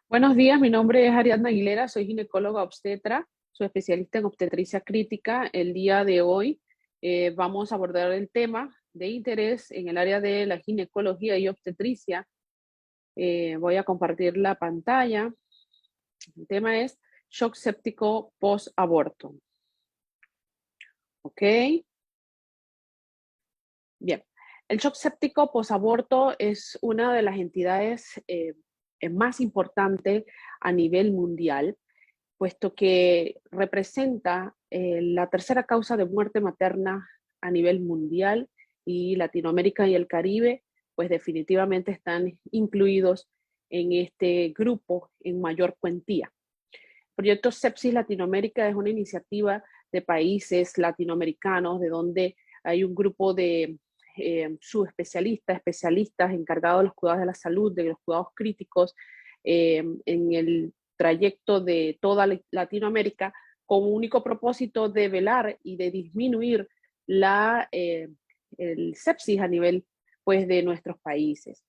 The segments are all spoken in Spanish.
Buenos días, mi nombre es Ariadna Aguilera, soy ginecóloga obstetra, soy especialista en obstetricia crítica. El día de hoy vamos a abordar el tema de interés en el área de la ginecología y obstetricia. Voy a compartir la pantalla. El tema es shock séptico post-aborto. ¿Ok? Bien. El shock séptico post-aborto es una de las entidades más importantes a nivel mundial, puesto que representa la tercera causa de muerte materna a nivel mundial, y Latinoamérica y el Caribe, pues definitivamente están incluidos en este grupo en mayor cuantía. Proyecto Sepsis Latinoamérica es una iniciativa de países latinoamericanos de donde hay un grupo de subespecialistas, especialistas encargados de los cuidados de la salud, de los cuidados críticos en el trayecto de toda Latinoamérica, con un único propósito de velar y de disminuir el sepsis a nivel pues, de nuestros países.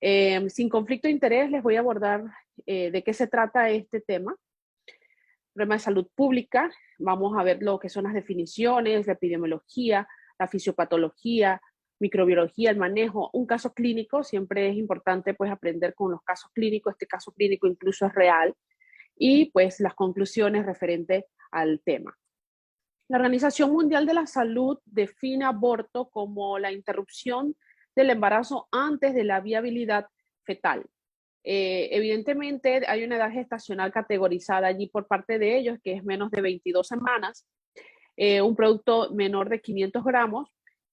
Sin conflicto de interés, les voy a abordar de qué se trata este tema. Problema de salud pública, vamos a ver lo que son las definiciones, la epidemiología, la fisiopatología, microbiología, el manejo, un caso clínico. Siempre es importante pues aprender con los casos clínicos. Este caso clínico incluso es real, y pues las conclusiones referentes al tema. La Organización Mundial de la Salud define aborto como la interrupción del embarazo antes de la viabilidad fetal. Evidentemente hay una edad gestacional categorizada allí por parte de ellos, que es menos de 22 semanas, un producto menor de 500 gramos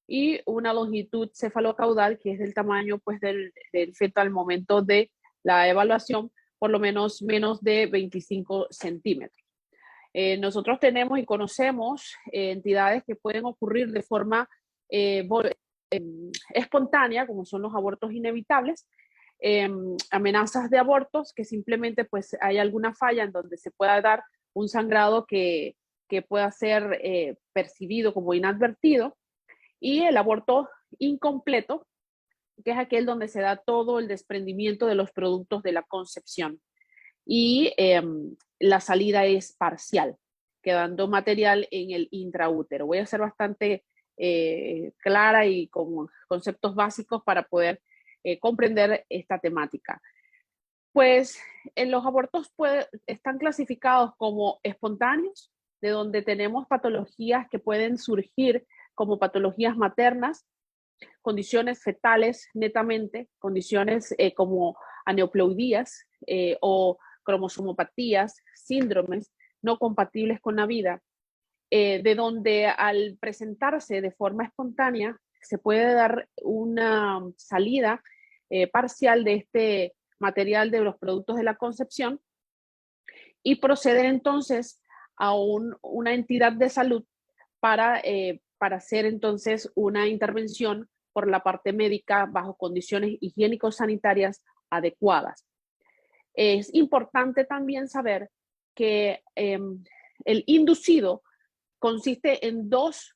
y una longitud cefalocaudal que es del tamaño pues, del feto al momento de la evaluación, por lo menos de 25 centímetros. Nosotros tenemos y conocemos entidades que pueden ocurrir de forma espontánea, como son los abortos inevitables, amenazas de abortos, que simplemente pues hay alguna falla en donde se pueda dar un sangrado que pueda ser percibido como inadvertido, y el aborto incompleto, que es aquel donde se da todo el desprendimiento de los productos de la concepción y la salida es parcial, quedando material en el intraútero. Voy a ser bastante clara y con conceptos básicos para poder comprender esta temática. Pues en los abortos están clasificados como espontáneos, de donde tenemos patologías que pueden surgir como patologías maternas, condiciones fetales netamente, condiciones como aneuploidías o cromosomopatías, síndromes no compatibles con la vida, de donde al presentarse de forma espontánea se puede dar una salida parcial de este material de los productos de la concepción y proceder entonces a una entidad de salud para hacer entonces una intervención por la parte médica bajo condiciones higiénico-sanitarias adecuadas. Es importante también saber que el inducido consiste en dos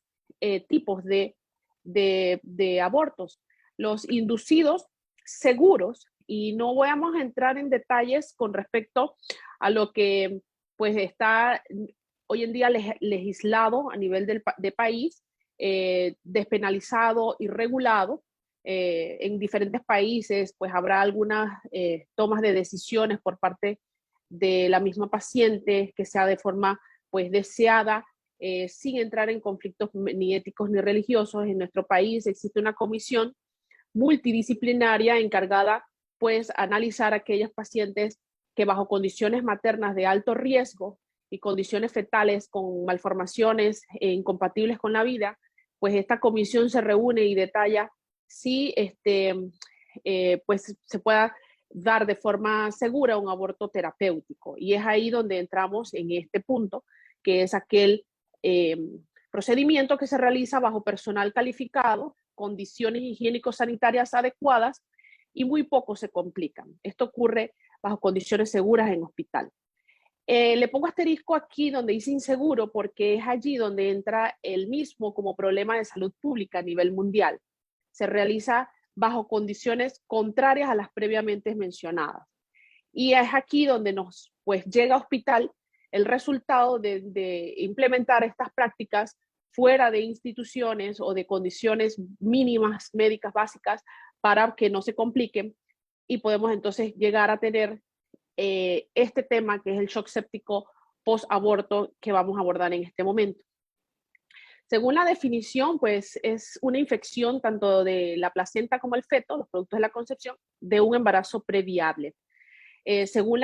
tipos de abortos. Los inducidos seguros, y no vamos a entrar en detalles con respecto a lo que pues está hoy en día legislado a nivel de país, despenalizado y regulado. En diferentes países pues habrá algunas tomas de decisiones por parte de la misma paciente que sea de forma pues deseada, sin entrar en conflictos ni éticos ni religiosos. En nuestro país existe una comisión multidisciplinaria encargada pues analizar aquellas pacientes que bajo condiciones maternas de alto riesgo y condiciones fetales con malformaciones incompatibles con la vida, pues esta comisión se reúne y detalla si pues se pueda dar de forma segura un aborto terapéutico. Y es ahí donde entramos en este punto, que es aquel procedimiento que se realiza bajo personal calificado, condiciones higiénico-sanitarias adecuadas, y muy poco se complican. Esto ocurre bajo condiciones seguras en hospital. Le pongo asterisco aquí donde dice inseguro, porque es allí donde entra el mismo como problema de salud pública a nivel mundial. Se realiza bajo condiciones contrarias a las previamente mencionadas. Y es aquí donde nos pues llega a hospital el resultado de implementar estas prácticas fuera de instituciones o de condiciones mínimas médicas básicas para que no se compliquen, y podemos entonces llegar a tener este tema que es el shock séptico post-aborto que vamos a abordar en este momento. Según la definición, pues es una infección tanto de la placenta como el feto, los productos de la concepción, de un embarazo previable. Según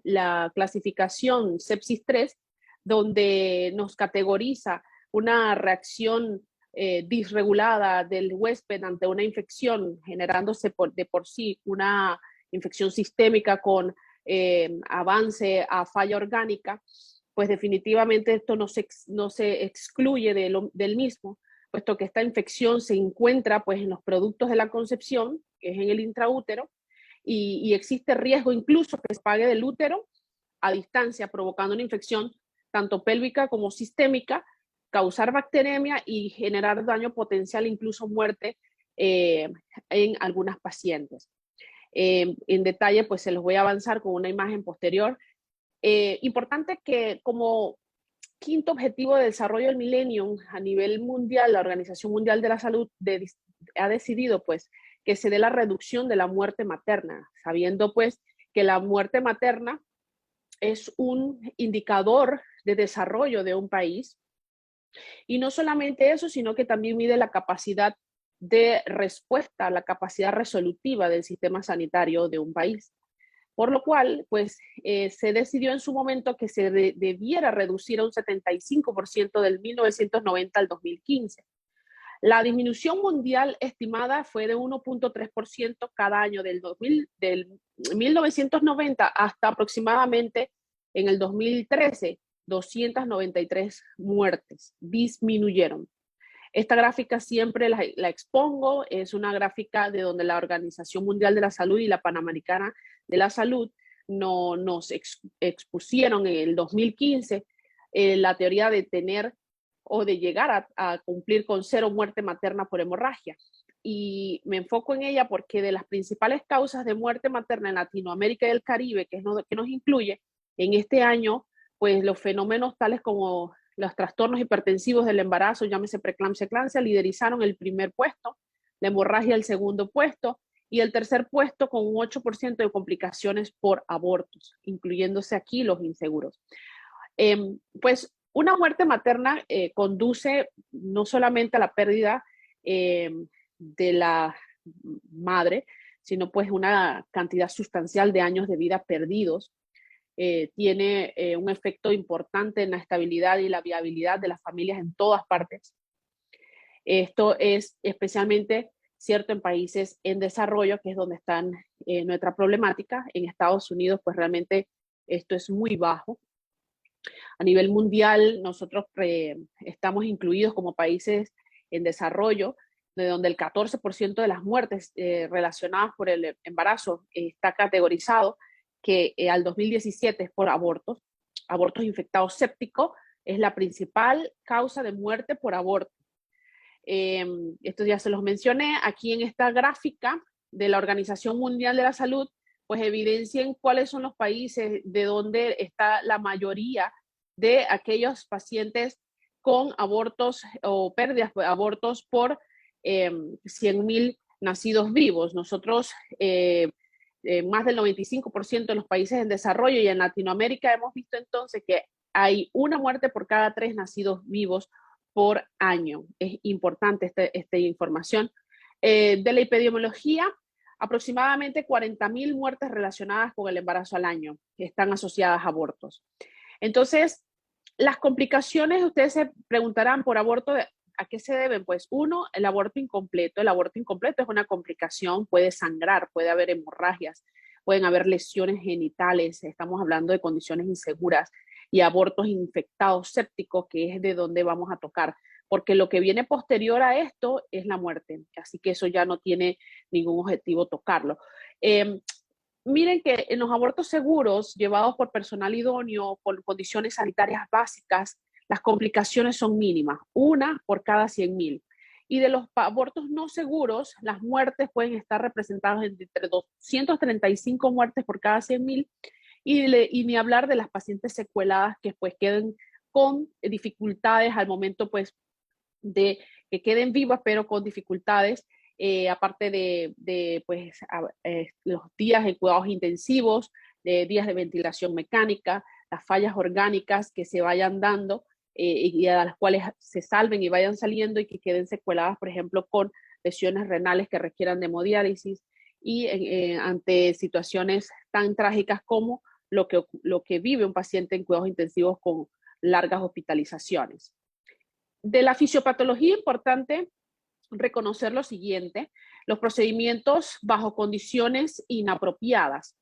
la clasificación sepsis 3, donde nos categoriza una reacción disregulada del huésped ante una infección, generándose de por sí una infección sistémica con avance a falla orgánica, pues definitivamente esto no se excluye del mismo, puesto que esta infección se encuentra pues en los productos de la concepción, que es en el intraútero, y existe riesgo incluso que se pague del útero a distancia, provocando una infección tanto pélvica como sistémica, causar bacteremia y generar daño potencial, incluso muerte en algunas pacientes. En detalle, pues se los voy a avanzar con una imagen posterior. Importante que como quinto objetivo de desarrollo del milenio a nivel mundial, la Organización Mundial de la Salud ha decidido pues que se dé la reducción de la muerte materna, sabiendo pues que la muerte materna es un indicador de desarrollo de un país. Y no solamente eso, sino que también mide la capacidad de respuesta, la capacidad resolutiva del sistema sanitario de un país. Por lo cual, pues se decidió en su momento que se debiera reducir a un 75% del 1990 al 2015. La disminución mundial estimada fue de 1.3% cada año del 1990 hasta aproximadamente en el 2013, 293 muertes disminuyeron. Esta gráfica siempre la expongo, es una gráfica de donde la Organización Mundial de la Salud y la Panamericana de la Salud nos expusieron en el 2015 la teoría de tener o de llegar a cumplir con 0 muerte materna por hemorragia. Y me enfoco en ella porque de las principales causas de muerte materna en Latinoamérica y el Caribe, que nos incluye en este año, pues los fenómenos tales como los trastornos hipertensivos del embarazo, llámese preeclampsia, eclampsia, liderizaron el primer puesto, la hemorragia el segundo puesto, y el tercer puesto con un 8% de complicaciones por abortos, incluyéndose aquí los inseguros. Pues una muerte materna conduce no solamente a la pérdida de la madre, sino pues una cantidad sustancial de años de vida perdidos. Tiene un efecto importante en la estabilidad y la viabilidad de las familias en todas partes. Esto es especialmente cierto en países en desarrollo, que es donde está nuestra problemática. En Estados Unidos, pues realmente esto es muy bajo. A nivel mundial, nosotros estamos incluidos como países en desarrollo, de donde el 14% de las muertes relacionadas por el embarazo está categorizado que al 2017 es por abortos infectados sépticos, es la principal causa de muerte por aborto. Esto ya se los mencioné. Aquí en esta gráfica de la Organización Mundial de la Salud, pues evidencian cuáles son los países de donde está la mayoría de aquellos pacientes con abortos o pérdidas de abortos por 100.000 nacidos vivos. Nosotros, más del 95% de los países en desarrollo y en Latinoamérica hemos visto entonces que hay una muerte por cada 3 nacidos vivos por año. Es importante esta información. De la epidemiología, aproximadamente 40.000 muertes relacionadas con el embarazo al año que están asociadas a abortos. Entonces, las complicaciones, ustedes se preguntarán por aborto, ¿a qué se deben? Pues uno, el aborto incompleto. El aborto incompleto es una complicación, puede sangrar, puede haber hemorragias, pueden haber lesiones genitales, estamos hablando de condiciones inseguras, y abortos infectados sépticos, que es de donde vamos a tocar, porque lo que viene posterior a esto es la muerte, así que eso ya no tiene ningún objetivo tocarlo. Miren que en los abortos seguros, llevados por personal idóneo, con condiciones sanitarias básicas, las complicaciones son mínimas, una por cada 100.000. Y de los abortos no seguros, las muertes pueden estar representadas entre 235 muertes por cada 100.000 y ni hablar de las pacientes secueladas que pues queden con dificultades al momento pues de que queden vivas pero con dificultades, aparte de pues, los días de cuidados intensivos, de días de ventilación mecánica, las fallas orgánicas que se vayan dando y a las cuales se salven y vayan saliendo y que queden secueladas, por ejemplo, con lesiones renales que requieran de hemodiálisis y ante situaciones tan trágicas como lo que vive un paciente en cuidados intensivos con largas hospitalizaciones. De la fisiopatología, importante reconocer lo siguiente: los procedimientos bajo condiciones inapropiadas,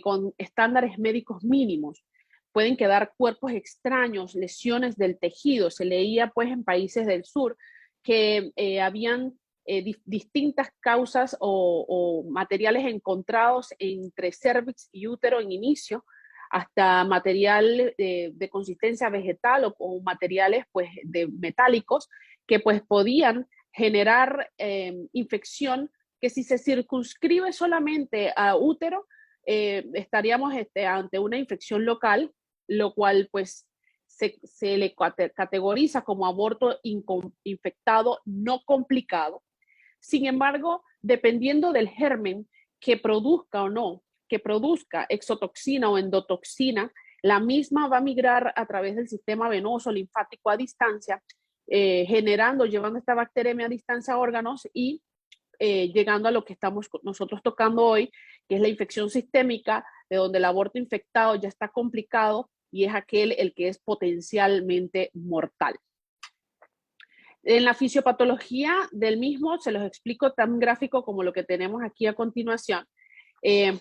con estándares médicos mínimos, pueden quedar cuerpos extraños, lesiones del tejido. Se leía pues en países del sur que habían distintas causas o materiales encontrados entre cervix y útero en inicio, hasta material de consistencia vegetal o materiales pues de metálicos que pues podían generar infección, que si se circunscribe solamente a útero, estaríamos ante una infección local, lo cual pues se le categoriza como aborto infectado no complicado. Sin embargo, dependiendo del germen que produzca o no, que produzca exotoxina o endotoxina, la misma va a migrar a través del sistema venoso linfático a distancia, llevando esta bacteria a distancia a órganos y llegando a lo que estamos nosotros tocando hoy, que es la infección sistémica, de donde el aborto infectado ya está complicado y es aquel el que es potencialmente mortal. En la fisiopatología del mismo, se los explico tan gráfico como lo que tenemos aquí a continuación.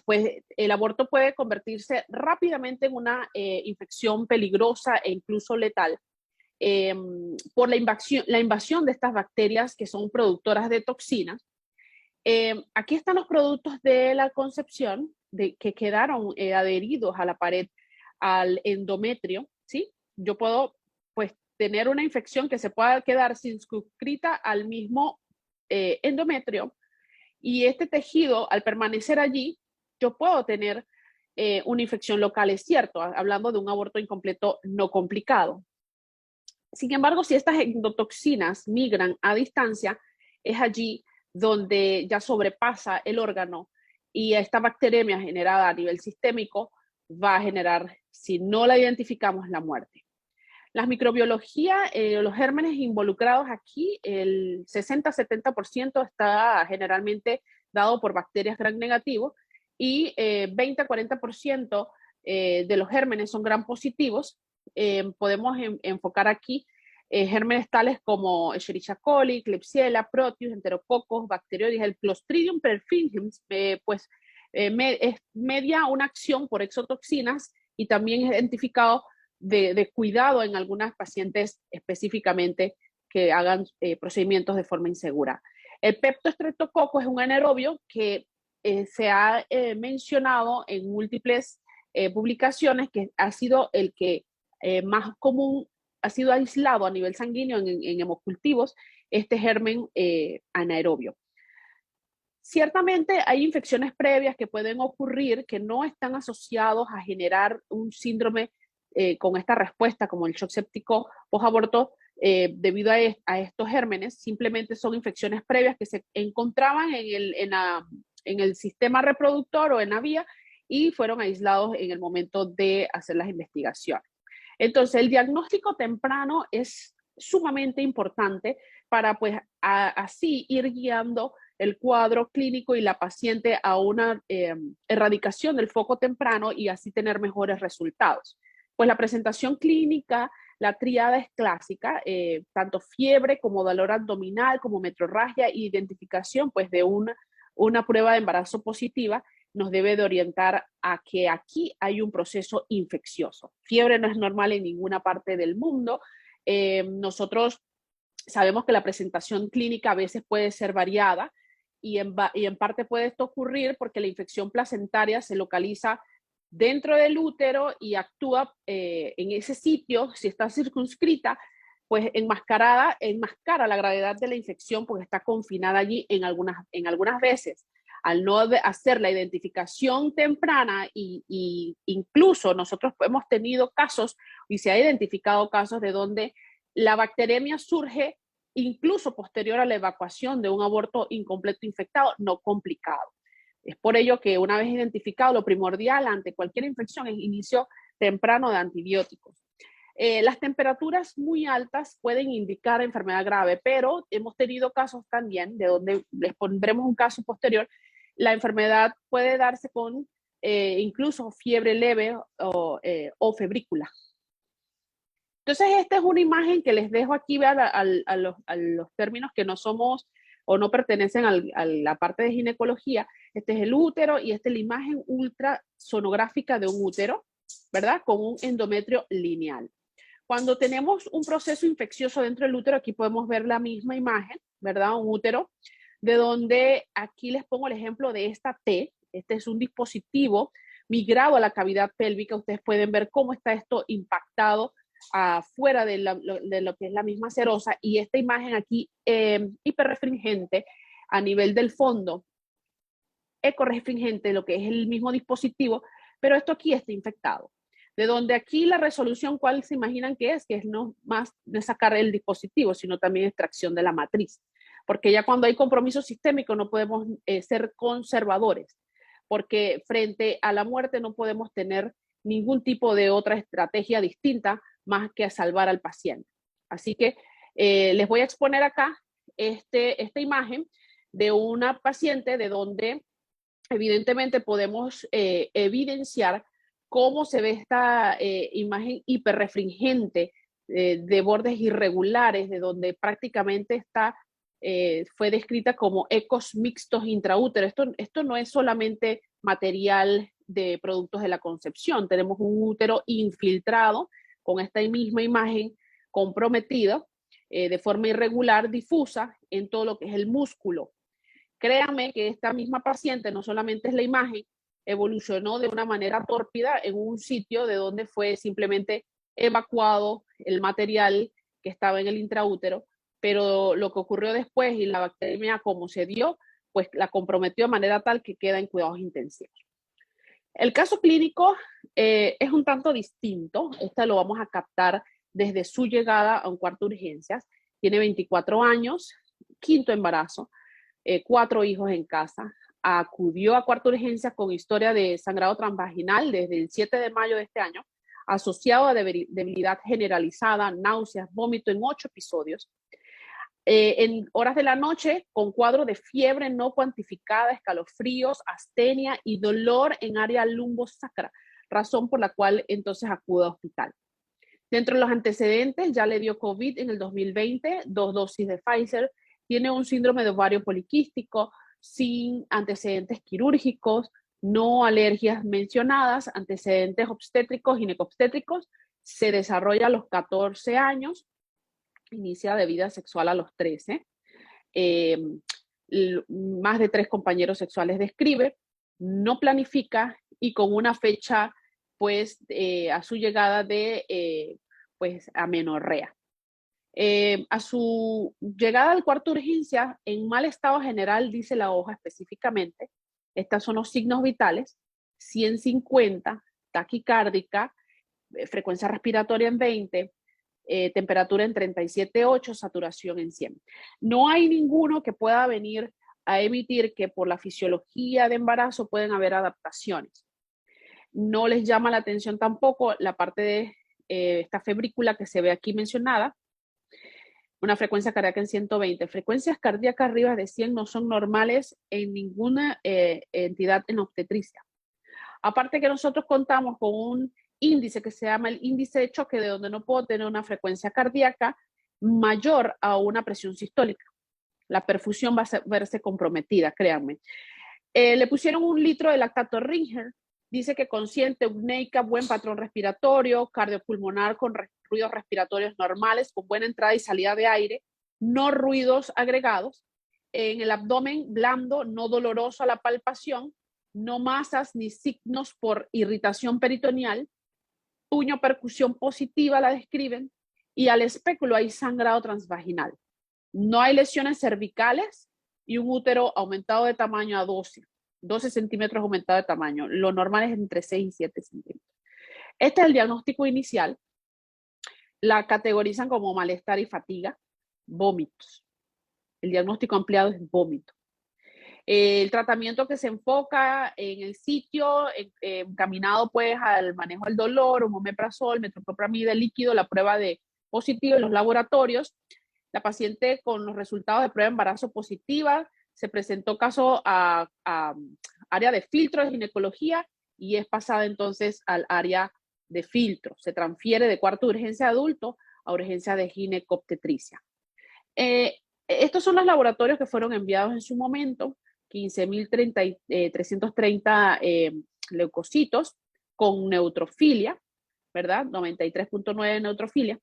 Pues el aborto puede convertirse rápidamente en una infección peligrosa e incluso letal, por la invasión de estas bacterias que son productoras de toxinas. Aquí están los productos de la concepción que quedaron adheridos a la pared, al endometrio, ¿sí? Yo puedo pues tener una infección que se pueda quedar circunscrita al mismo endometrio, y este tejido, al permanecer allí, yo puedo tener una infección local, es cierto, hablando de un aborto incompleto no complicado. Sin embargo, si estas endotoxinas migran a distancia, es allí donde ya sobrepasa el órgano y esta bacteremia generada a nivel sistémico va a generar, si no la identificamos, la muerte. La microbiología, los gérmenes involucrados aquí, el 60-70% está generalmente dado por bacterias gram negativo y 20-40% de los gérmenes son gram positivos. Podemos enfocar aquí gérmenes tales como Escherichia coli, Klebsiella, Proteus, Enterococcus, Bacteroides, el Clostridium perfringens, es media una acción por exotoxinas y también es identificado de cuidado en algunas pacientes específicamente que hagan procedimientos de forma insegura. El Peptostreptococcus es un anaerobio que se ha mencionado en múltiples publicaciones, que ha sido el que más común ha sido aislado a nivel sanguíneo en hemocultivos, este germen anaerobio. Ciertamente hay infecciones previas que pueden ocurrir que no están asociados a generar un síndrome con esta respuesta, como el shock séptico posaborto, debido a estos gérmenes. Simplemente son infecciones previas que se encontraban en el sistema reproductor o en la vía y fueron aislados en el momento de hacer las investigaciones. Entonces, el diagnóstico temprano es sumamente importante para pues así ir guiando el cuadro clínico y la paciente a una erradicación del foco temprano y así tener mejores resultados. Pues la presentación clínica, la tríada es clásica, tanto fiebre como dolor abdominal, como metrorragia e identificación pues de una prueba de embarazo positiva nos debe de orientar a que aquí hay un proceso infeccioso. Fiebre no es normal en ninguna parte del mundo. Nosotros sabemos que la presentación clínica a veces puede ser variada y en parte puede esto ocurrir porque la infección placentaria se localiza dentro del útero y actúa en ese sitio, si está circunscrita, pues enmascara la gravedad de la infección porque está confinada allí en algunas veces. Al no hacer la identificación temprana y incluso nosotros hemos tenido casos y se ha identificado casos de donde la bacteremia surge incluso posterior a la evacuación de un aborto incompleto infectado, no complicado. Es por ello que una vez identificado, lo primordial ante cualquier infección es inicio temprano de antibióticos. Las temperaturas muy altas pueden indicar enfermedad grave, pero hemos tenido casos también, de donde les pondremos un caso posterior, la enfermedad puede darse con incluso fiebre leve o febrícula. Entonces, esta es una imagen que les dejo aquí, vean a los términos que no somos o no pertenecen a la parte de ginecología. Este es el útero y esta es la imagen ultrasonográfica de un útero, ¿verdad? Con un endometrio lineal. Cuando tenemos un proceso infeccioso dentro del útero, aquí podemos ver la misma imagen, ¿verdad? Un útero, de donde aquí les pongo el ejemplo de esta T. Este es un dispositivo migrado a la cavidad pélvica. Ustedes pueden ver cómo está esto impactado afuera de lo que es la misma serosa, y esta imagen aquí hiperrestringente a nivel del fondo, ecorrestringente, lo que es el mismo dispositivo, pero esto aquí está infectado. De donde aquí la resolución, ¿cuál se imaginan que es? Que es no más de sacar el dispositivo, sino también extracción de la matriz. Porque ya cuando hay compromiso sistémico no podemos ser conservadores, porque frente a la muerte no podemos tener ningún tipo de otra estrategia distinta más que a salvar al paciente. Así que les voy a exponer acá esta imagen de una paciente de donde evidentemente podemos evidenciar cómo se ve esta imagen hiperrefringente de bordes irregulares, de donde prácticamente fue descrita como ecos mixtos intraútero. Esto no es solamente material de productos de la concepción, tenemos un útero infiltrado con esta misma imagen comprometida de forma irregular, difusa en todo lo que es el músculo. Créanme que esta misma paciente no solamente es la imagen, evolucionó de una manera tórpida en un sitio de donde fue simplemente evacuado el material que estaba en el intraútero, pero lo que ocurrió después y la bacteria como se dio, pues la comprometió de manera tal que queda en cuidados intensivos. El caso clínico es un tanto distinto. Este lo vamos a captar desde su llegada a un cuarto de urgencias. Tiene 24 años, quinto embarazo, 4 hijos en casa. Acudió a cuarto de urgencias con historia de sangrado transvaginal desde el 7 de mayo de este año, asociado a debilidad generalizada, náuseas, vómito en 8 episodios. En horas de la noche, con cuadro de fiebre no cuantificada, escalofríos, astenia y dolor en área lumbosacra, razón por la cual entonces acude al hospital. Dentro de los antecedentes, ya le dio COVID en el 2020, 2 dosis de Pfizer, tiene un síndrome de ovario poliquístico, sin antecedentes quirúrgicos, no alergias mencionadas, antecedentes obstétricos, ginecobstétricos, se desarrolla a los 14 años, inicia de vida sexual a los 13, más de 3 compañeros sexuales describe, no planifica y con una fecha pues a su llegada de pues amenorrea. A su llegada al cuarto de urgencia, en mal estado general, dice la hoja específicamente, estos son los signos vitales: 150, taquicárdica, frecuencia respiratoria en 20, temperatura en 37,8, saturación en 100. No hay ninguno que pueda venir a emitir que por la fisiología de embarazo pueden haber adaptaciones. No les llama la atención tampoco la parte de esta febrícula que se ve aquí mencionada, una frecuencia cardíaca en 120. Frecuencias cardíacas arriba de 100 no son normales en ninguna entidad en obstetricia. Aparte que nosotros contamos con un índice que se llama el índice de choque, de donde no puedo tener una frecuencia cardíaca mayor a una presión sistólica. La perfusión va a verse comprometida, créanme. Le pusieron 1 litro de lactato Ringer. Dice que consciente, eupneica, buen patrón respiratorio, cardiopulmonar con ruidos respiratorios normales, con buena entrada y salida de aire, no ruidos agregados. En el abdomen blando, no doloroso a la palpación, no masas ni signos por irritación peritoneal. Puño percusión positiva la describen. y al espéculo hay sangrado transvaginal. No hay lesiones cervicales y un útero aumentado de tamaño a 12 centímetros aumentado de tamaño. Lo normal es entre 6 y 7 centímetros. Este es el diagnóstico inicial. La categorizan como malestar y fatiga, vómitos. El diagnóstico ampliado es vómito. El tratamiento que se enfoca en el sitio, encaminado pues al manejo del dolor, un omeprazol, metoclopramida líquido, la prueba de positivo en los laboratorios. La paciente con los resultados de prueba de embarazo positiva se presentó caso a área de filtro de ginecología y es pasada entonces al área de filtro. Se transfiere de cuarto de urgencia de adulto a urgencia de ginecobstetricia. Estos son los laboratorios que fueron enviados en su momento, 15.330 leucocitos con neutrofilia, ¿verdad? 93.9 de neutrofilia,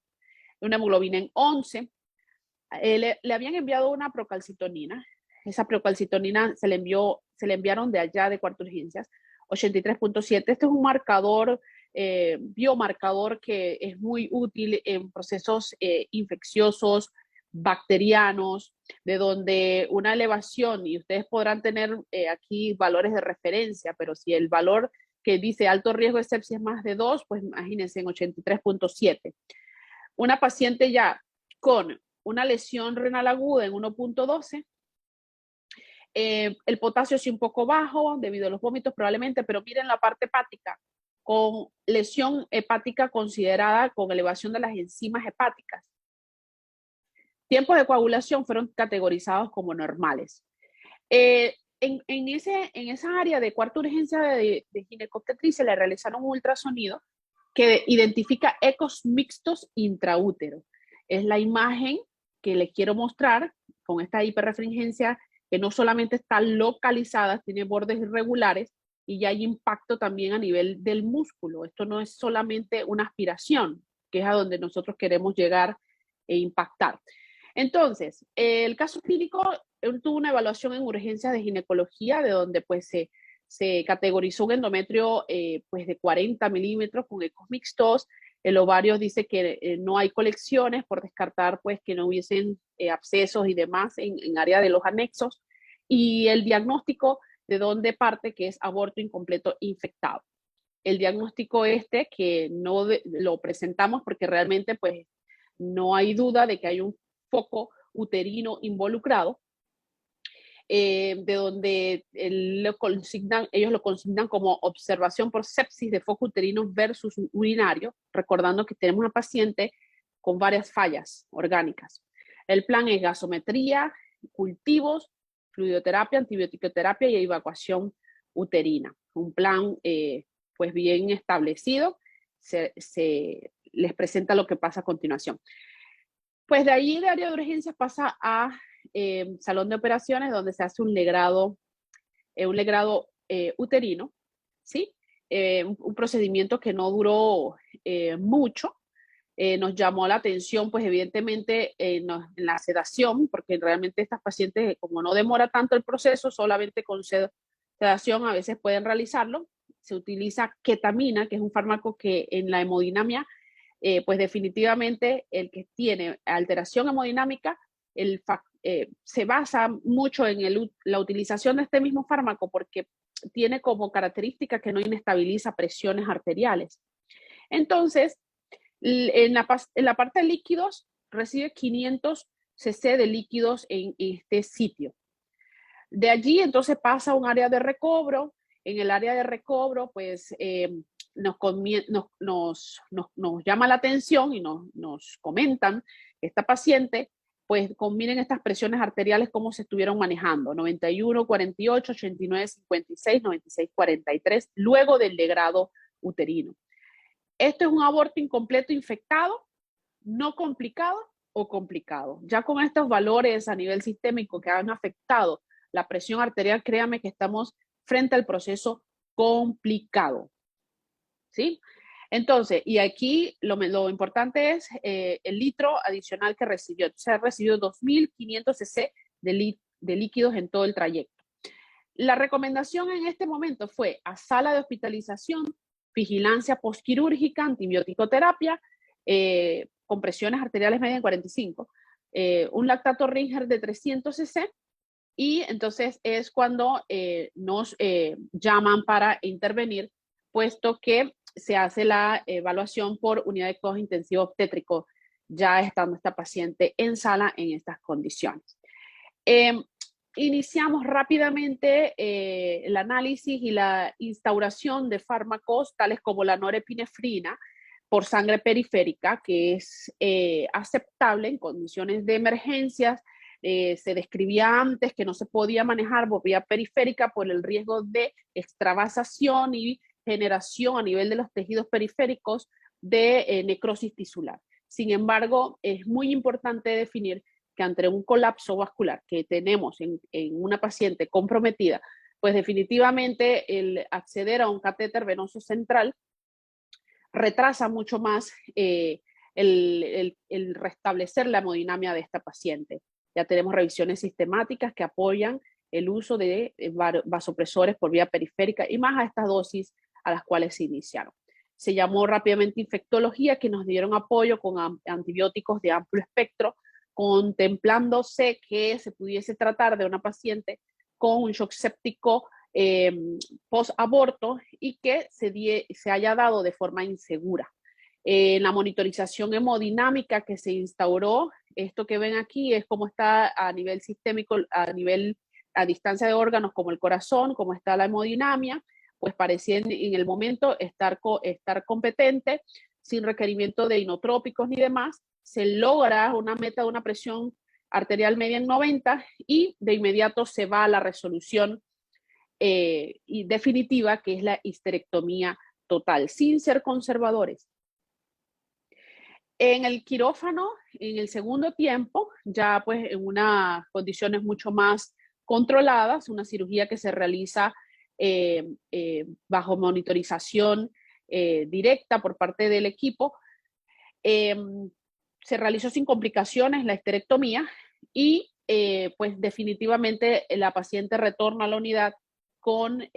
una hemoglobina en 11. Le habían enviado una procalcitonina. Esa procalcitonina se le enviaron de allá de cuarto de urgencias, 83.7. Este es un marcador, biomarcador que es muy útil en procesos infecciosos, bacterianos, de donde una elevación, y ustedes podrán tener aquí valores de referencia, pero si el valor que dice alto riesgo de sepsis es más de 2, pues imagínense en 83.7. Una paciente ya con una lesión renal aguda en 1.12, el potasio sí un poco bajo debido a los vómitos probablemente, pero miren la parte hepática, con lesión hepática considerada con elevación de las enzimas hepáticas. Tiempos de coagulación fueron categorizados como normales. En esa área de cuarta urgencia de ginecobstetricia le realizaron un ultrasonido que identifica ecos mixtos intraútero. Es la imagen que les quiero mostrar con esta hiperrefringencia que no solamente está localizada, tiene bordes irregulares y ya hay impacto también a nivel del músculo. Esto no es solamente una aspiración, que es a donde nosotros queremos llegar e impactar. Entonces, el caso clínico tuvo una evaluación en urgencias de ginecología, de donde pues se categorizó un endometrio pues de 40 milímetros con ecos mixtos. El ovario dice que no hay colecciones por descartar pues que no hubiesen abscesos y demás en área de los anexos. Y el diagnóstico de dónde parte, que es aborto incompleto infectado. El diagnóstico que no lo presentamos porque realmente pues no hay duda de que hay un foco uterino involucrado, de donde ellos lo consignan como observación por sepsis de foco uterino versus urinario, recordando que tenemos una paciente con varias fallas orgánicas. El plan es gasometría, cultivos, fluidoterapia, antibioticoterapia y evacuación uterina. Un plan pues bien establecido, les presenta lo que pasa a continuación. Pues de ahí de área de urgencias pasa a salón de operaciones donde se hace un legrado uterino, ¿sí? Un procedimiento que no duró mucho. Nos llamó la atención, pues evidentemente en la sedación, porque realmente estas pacientes, como no demora tanto el proceso, solamente con sedación a veces pueden realizarlo. Se utiliza ketamina, que es un fármaco que en la hemodinamia pues definitivamente el que tiene alteración hemodinámica se basa mucho en la utilización de este mismo fármaco porque tiene como característica que no inestabiliza presiones arteriales. Entonces, en la parte de líquidos, recibe 500 cc de líquidos en este sitio. De allí, entonces, pasa a un área de recobro. En el área de recobro, pues, nos llama la atención y nos comentan esta paciente, pues miren estas presiones arteriales cómo se estuvieron manejando, 91, 48, 89, 56, 96, 43, luego del legrado uterino. Esto es un aborto incompleto infectado, no complicado o complicado. Ya con estos valores a nivel sistémico que han afectado la presión arterial, créame que estamos frente al proceso complicado. ¿Sí? Entonces, y aquí lo importante es el litro adicional que recibió. Se ha recibido 2.500 cc de líquidos en todo el trayecto. La recomendación en este momento fue a sala de hospitalización, vigilancia postquirúrgica, antibiótico terapia con presiones arteriales medias en 45, un lactato Ringer de 300 cc, y entonces es cuando nos llaman para intervenir, puesto que se hace la evaluación por unidad de cuidados intensivos obstétricos, ya estando esta paciente en sala en estas condiciones. Iniciamos rápidamente el análisis y la instauración de fármacos tales como la norepinefrina por sangre periférica, que es aceptable en condiciones de emergencias. Se describía antes que no se podía manejar por vía periférica por el riesgo de extravasación y generación a nivel de los tejidos periféricos de necrosis tisular. Sin embargo, es muy importante definir que ante un colapso vascular que tenemos en una paciente comprometida, pues definitivamente el acceder a un catéter venoso central retrasa mucho más el restablecer la hemodinamia de esta paciente. Ya tenemos revisiones sistemáticas que apoyan el uso de vasopresores por vía periférica y más a estas dosis a las cuales se iniciaron. Se llamó rápidamente infectología, que nos dieron apoyo con antibióticos de amplio espectro, contemplándose que se pudiese tratar de una paciente con un shock séptico post-aborto y que se haya dado de forma insegura. La monitorización hemodinámica que se instauró, esto que ven aquí es cómo está a nivel sistémico, a distancia de órganos como el corazón, cómo está la hemodinamia, pues parecía en el momento estar competente, sin requerimiento de inotrópicos ni demás. Se logra una meta de una presión arterial media en 90 y de inmediato se va a la resolución y definitiva, que es la histerectomía total, sin ser conservadores. En el quirófano, en el segundo tiempo, ya pues en unas condiciones mucho más controladas, una cirugía que se realiza bajo monitorización directa por parte del equipo, se realizó sin complicaciones la histerectomía y pues definitivamente la paciente retorna a la unidad con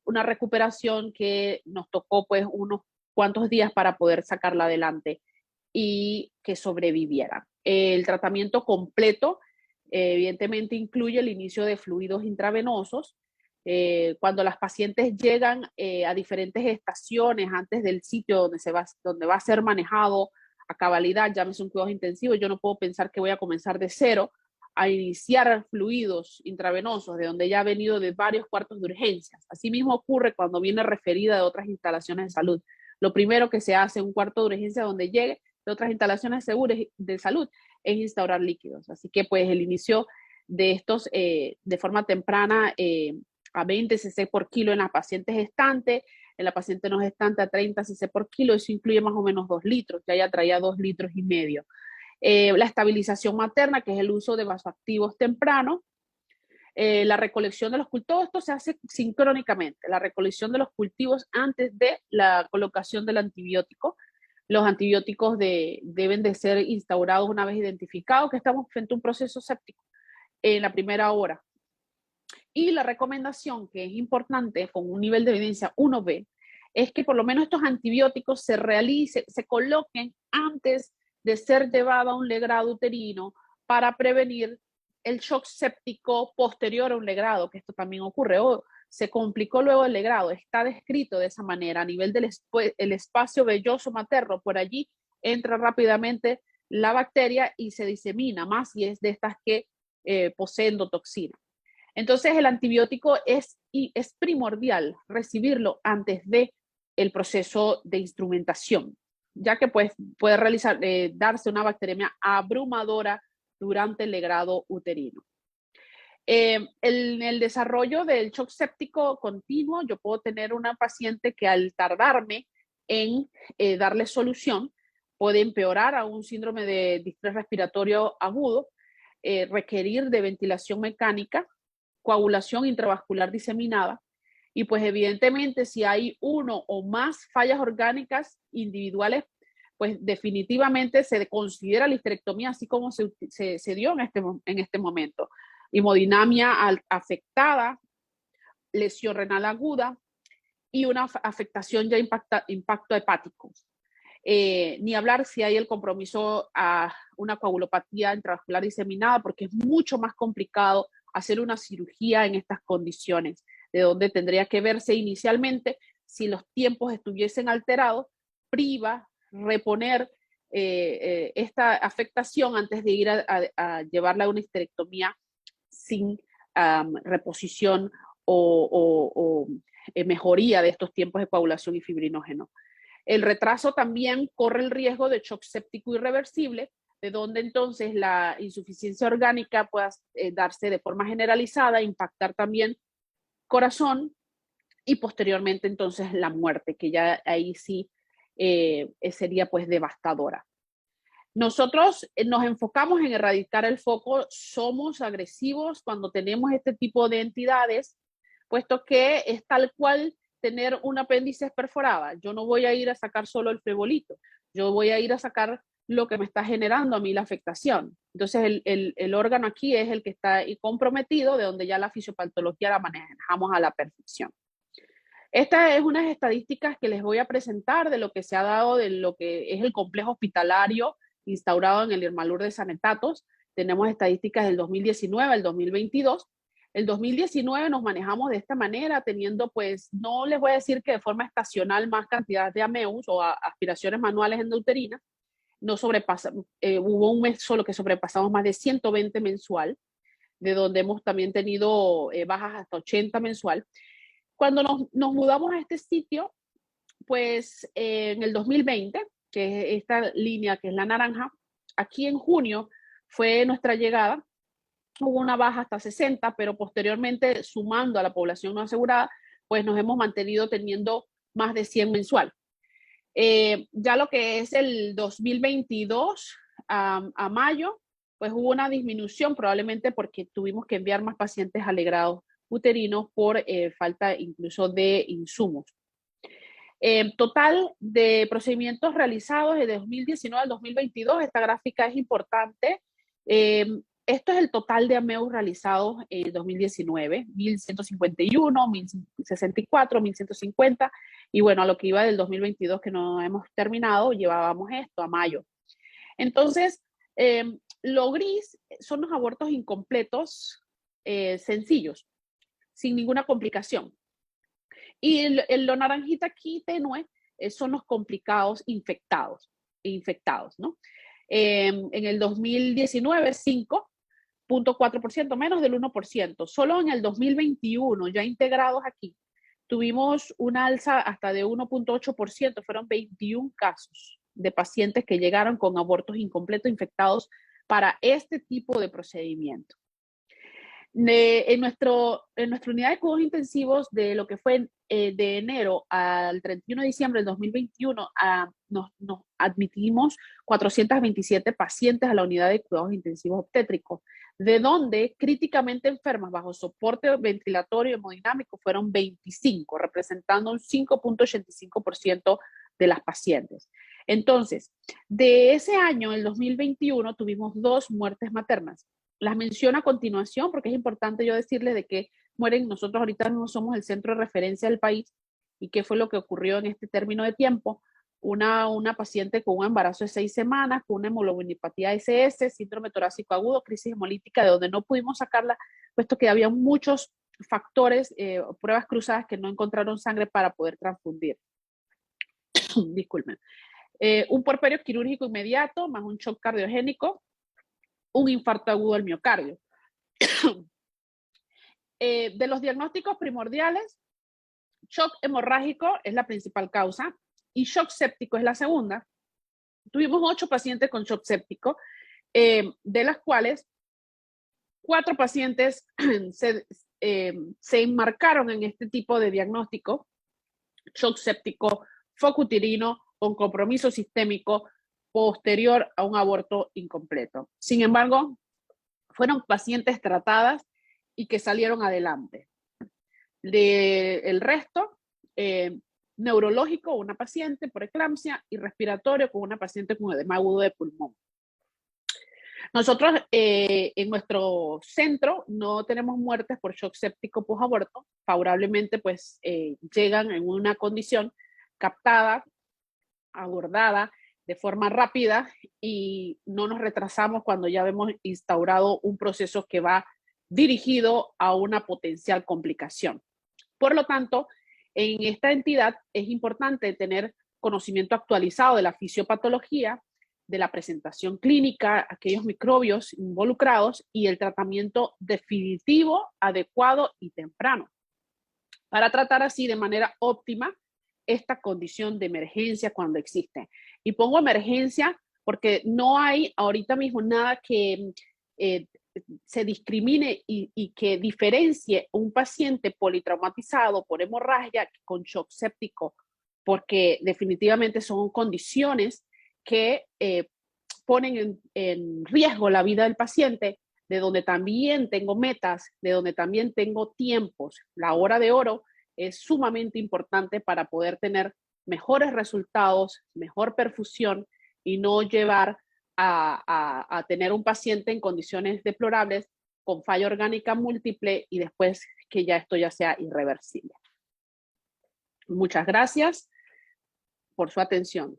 una recuperación que nos tocó pues unos cuantos días para poder sacarla adelante y que sobreviviera. El tratamiento completo evidentemente incluye el inicio de fluidos intravenosos. Cuando las pacientes llegan a diferentes estaciones antes del sitio donde va a ser manejado a cabalidad, llámese un cuidado intensivo, yo no puedo pensar que voy a comenzar de cero a iniciar fluidos intravenosos de donde ya ha venido de varios cuartos de urgencias. Asimismo ocurre cuando viene referida de otras instalaciones de salud. Lo primero que se hace en un cuarto de urgencia donde llegue de otras instalaciones de salud es instaurar líquidos. Así que pues el inicio de estos de forma temprana a 20 cc por kilo en las pacientes gestantes, en la paciente no gestante a 30 cc por kilo, eso incluye más o menos 2 litros, ya traía 2 litros y medio. La estabilización materna, que es el uso de vasoactivos tempranos, la recolección de los cultivos, todo esto se hace sincrónicamente, la recolección de los cultivos antes de la colocación del antibiótico. Los antibióticos deben de ser instaurados una vez identificados que estamos frente a un proceso séptico en la primera hora. Y la recomendación, que es importante con un nivel de evidencia 1B, es que por lo menos estos antibióticos se coloquen antes de ser llevado a un legrado uterino para prevenir el shock séptico posterior a un legrado, que esto también ocurre. Se complicó luego el legrado, está descrito de esa manera a nivel del espacio velloso materno. Por allí entra rápidamente la bacteria y se disemina más, y es de estas que poseen toxina. Entonces el antibiótico es primordial recibirlo antes de el proceso de instrumentación, ya que pues, puede darse una bacteremia abrumadora durante el legrado uterino. En el desarrollo del shock séptico continuo, yo puedo tener una paciente que al tardarme en darle solución, puede empeorar a un síndrome de distrés respiratorio agudo, requerir de ventilación mecánica, coagulación intravascular diseminada, y pues evidentemente si hay uno o más fallas orgánicas individuales, pues definitivamente se considera la histerectomía, así como se dio en este momento. Hemodinamia afectada, lesión renal aguda y una afectación ya impacto hepático. ni hablar si hay el compromiso a una coagulopatía intravascular diseminada, porque es mucho más complicado hacer una cirugía en estas condiciones, de donde tendría que verse inicialmente si los tiempos estuviesen alterados, priva, reponer esta afectación antes de ir a llevarla a una histerectomía sin reposición o mejoría de estos tiempos de coagulación y fibrinógeno. El retraso también corre el riesgo de shock séptico irreversible, de donde entonces la insuficiencia orgánica pueda darse de forma generalizada, impactar también corazón y posteriormente entonces la muerte, que ya ahí sí sería pues devastadora. Nosotros nos enfocamos en erradicar el foco, somos agresivos cuando tenemos este tipo de entidades, puesto que es tal cual tener un apéndice perforada. Yo no voy a ir a sacar solo el flebolito, yo voy a ir a sacar lo que me está generando a mí la afectación. Entonces el órgano aquí es el que está comprometido, de donde ya la fisiopatología la manejamos a la perfección. Estas es unas estadísticas que les voy a presentar de lo que se ha dado de lo que es el complejo hospitalario instaurado en el Irmalur de Sanetatos. Tenemos estadísticas del 2019 al 2022. El 2019 nos manejamos de esta manera, teniendo pues, no les voy a decir que de forma estacional más cantidad de AMEUs o aspiraciones manuales endouterinas, no sobrepasa, hubo un mes solo que sobrepasamos más de 120 mensual, de donde hemos también tenido bajas hasta 80 mensual. Cuando nos mudamos a este sitio, pues en el 2020, que es esta línea que es la naranja, aquí en junio fue nuestra llegada, hubo una baja hasta 60, pero posteriormente sumando a la población no asegurada, pues nos hemos mantenido teniendo más de 100 mensual. Ya lo que es el 2022 a mayo, pues hubo una disminución probablemente porque tuvimos que enviar más pacientes alegrados uterinos por falta incluso de insumos. Total de procedimientos realizados de 2019 al 2022, esta gráfica es importante. Esto es el total de AMEUs realizados en 2019, 1.151, 1.064, 1.150, y bueno, a lo que iba del 2022 que no hemos terminado, llevábamos esto a mayo. Entonces, lo gris son los abortos incompletos sencillos, sin ninguna complicación. Y lo naranjita aquí tenue son los complicados infectados, ¿no? En el 2019, 5.4%, menos del 1%. Solo en el 2021, ya integrados aquí, tuvimos una alza hasta de 1.8%, fueron 21 casos de pacientes que llegaron con abortos incompletos infectados para este tipo de procedimiento. En nuestra unidad de cuidados intensivos, de lo que fue de enero al 31 de diciembre del 2021, nos admitimos 427 pacientes a la unidad de cuidados intensivos obstétricos, de donde críticamente enfermas bajo soporte ventilatorio hemodinámico fueron 25, representando un 5.85% de las pacientes. Entonces, de ese año, el 2021, tuvimos 2 muertes maternas. Las menciono a continuación porque es importante yo decirles de que mueren, nosotros ahorita no somos el centro de referencia del país y qué fue lo que ocurrió en este término de tiempo. Una paciente con un embarazo de 6 semanas, con una hemoglobinopatía SS, síndrome torácico agudo, crisis hemolítica, de donde no pudimos sacarla, puesto que había muchos factores, pruebas cruzadas que no encontraron sangre para poder transfundir. Disculpen. Un puerperio quirúrgico inmediato, más un shock cardiogénico, un infarto agudo del miocardio. De los diagnósticos primordiales, shock hemorrágico es la principal causa y shock séptico es la segunda. Tuvimos 8 pacientes con shock séptico, de las cuales 4 pacientes se enmarcaron en este tipo de diagnóstico: shock séptico foco uterino con compromiso sistémico posterior a un aborto incompleto. Sin embargo, fueron pacientes tratadas y que salieron adelante. El resto, neurológico, una paciente por eclampsia, y respiratorio con una paciente con edema agudo de pulmón. Nosotros en nuestro centro no tenemos muertes por shock séptico posaborto. Favorablemente, pues llegan en una condición captada abordada de forma rápida y no nos retrasamos cuando ya hemos instaurado un proceso que va dirigido a una potencial complicación. Por lo tanto, en esta entidad es importante tener conocimiento actualizado de la fisiopatología, de la presentación clínica, aquellos microbios involucrados y el tratamiento definitivo, adecuado y temprano, para tratar así de manera óptima esta condición de emergencia cuando existe. Y pongo emergencia porque no hay ahorita mismo nada que se discrimine y que diferencie un paciente politraumatizado por hemorragia con shock séptico, porque definitivamente son condiciones que ponen en riesgo la vida del paciente, de donde también tengo metas, de donde también tengo tiempos. La hora de oro es sumamente importante para poder tener mejores resultados, mejor perfusión y no llevar a tener un paciente en condiciones deplorables con falla orgánica múltiple y después que ya esto ya sea irreversible. Muchas gracias por su atención.